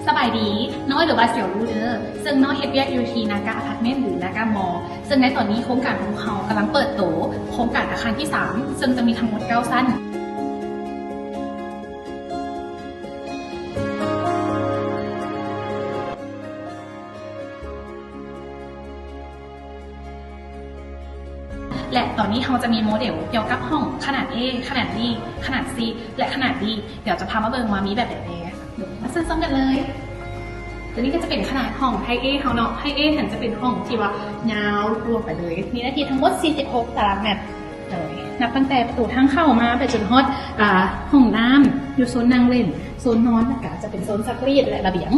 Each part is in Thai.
สบายดีน้อยหรือว่าเสี่ยวรู้เด้อซึ่งน้อยเฮ็ดเวียกอยู่ที่นากาอพาร์ตเมนต์หรือนากามอซึ่งในตอนนี้โครงการของเขากำลังเปิดโตโครงการอาคารที่ 3ซึ่งจะมีทั้งหมด9ชั้นและตอนนี้เราจะมีโมเดลเกี่ยวกับห้องขนาด A ขนาด B ขนาด C และขนาด D เดี๋ยวจะพามาเบิ่งว่ามีแบบไหนเดี๋ยวมาซ้ำๆกันเลยตัวนี้ก็จะเป็นขนาดห้องไทเอเขาเนาะไทเอฉันจะเป็นห้องที่ว่ายาวรวมไปเลยมีหน้าที่ทั้งหมด46ตารางเมตรเลยนับตั้งแต่ประตูทางเข้ามาไปจนฮอดห้องน้ำอยู่โซนนั่งเล่นโซนนอนก็จะเป็นโซนซักรีดและระเบียง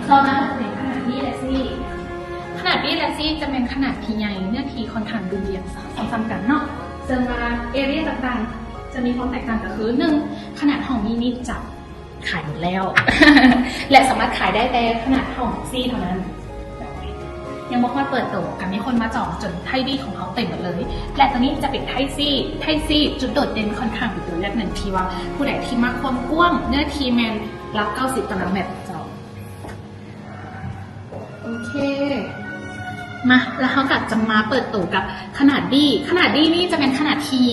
เข้ามาเป็นขนาด B และ C ขนาด B และ C จะเป็นขนาดที่ใหญ่เนื้อที่ค่อนข้างดูเรียงซ้ำๆกันเนาะซึ่งว่าเอเรียต่างๆจะมีความแตกต่างก็คือ1ขนาดห้องนี้นี่จับขายหมดแล้ว และสามารถขายได้แต่ขนาดห้องซี่เท่านั้นยังบอกว่าเปิดโตกับมีคนมาจองจนไทบี้ของเขาเต็มหมดเลยและตอนนี้จะเป็นไทซี่จุดโดดเด่นค่อนข้างเป็นตัวเลือกหนึ่งที่ว่าผู้ใดที่มักความกว้างเนื้อที่แมนรับ90ตารางเมตรจองโอเคมาแล้วเขาก็จะมาเปิดโตกับขนาดดีนี่จะเป็นขนาดที่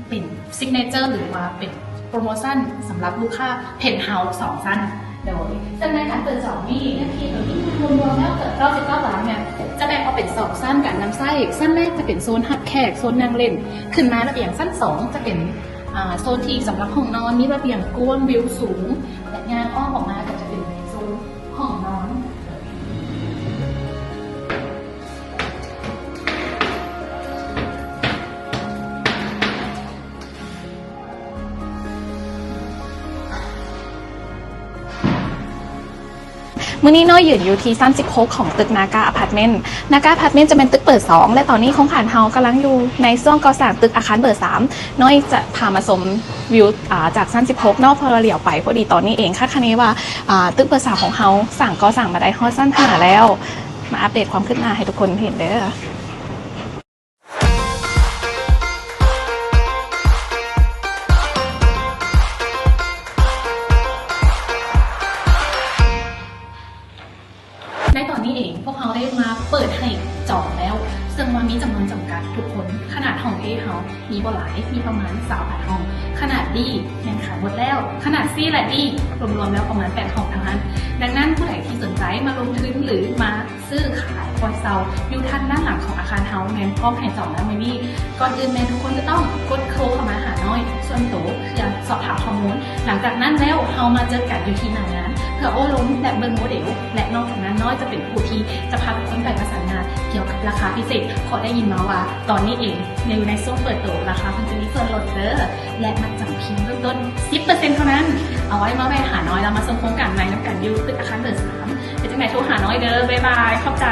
เป็นซิกเนเจอร์หรือว่าเป็นโปรโมชั่นสำหรับลูกค้าเพนท์เฮาส์2ชั้นโดยซึ่งในการเปิด2นี่นาทีตัวที่รวมๆแล้วเกิด99ตารางเนี่ยจะแบ่งออกเป็น2ชั้นกันน้ำไส้ชั้นแรกจะเป็นโซนหับแขกโซนนั่งเล่นขึ้นมาระเบียงชั้น2จะเป็นโซนที่สำหรับห้องนอนมีระเบียงกว้างวิวสูงและงานอ้อมออกมาก็จะเป็นโซนห้องนอนมื่อนี้น้อยยืนอยู่ที่ชั้น16ของตึกนากาอพาร์ตเมนต์จะเป็นตึกเปิด2และตอนนี้โครงการเฮากำลังอยู่ในช่วงก่อสร้างตึกอาคารเบอร์3น้อยจะพามาชมวิวจากชั้น16นอกพอเราเหลียวไปพอดีตอนนี้เองคาดคะเนว่าตึกเบอร์3ของเฮาก่อสร้างมาได้ฮอดชั้น5แล้วมาอัปเดตความคืบหน้าให้ทุกคนเห็นเด้อในตอนนี้เองพวกเขาได้มาเปิดให้จองแล้วซึ่งมันมีจำนวนจำกัดทุกคนขนาดห้อง A เฮามีบ่หลายมีประมาณ28ห้องขนาด D ยังขายหมดแล้วขนาด C และ D รวมๆแล้วประมาณ8ห้องทั้งนั้นดังนั้นผู้ใดที่สนใจมาลงทุนหรือมาซื้อขายปล่อยเซาอยู่ทางด้านหลังของอาคารเฮาแมนพร้อมให้จองแล้วไม่มีก่อนอื่นแมนทุกคนจะต้องกดโทรเข้ามาหาน้อยส่วนตัวอยากสอบถามข้อมูลหลังจากนั้นแล้วเฮามาเจอกันอยู่ที่หน้างานเพื่อโอ้ล้มและเบิ่งโมเดลและนอกจากนั้นน้อยจะเป็นผู้ที่จะพาทุกคนไปประสานงานเกี่ยวกับราคาพิเศษขอได้ยินมาว่าตอนนี้เองในช่วงเปิดตัวราคาเพิ่งจะมีส่วนลดเด้อและมันจำเพียงเริ่มต้น 10% เท่านั้นเอาไว้มาแวะหาน้อยแล้วมาส่งโครงการใหม่น้ำกันยูตึกอาคารเบอร์3เป็นจังไหนโทรหาน้อยเด้อบ๊ายบายขอบใจ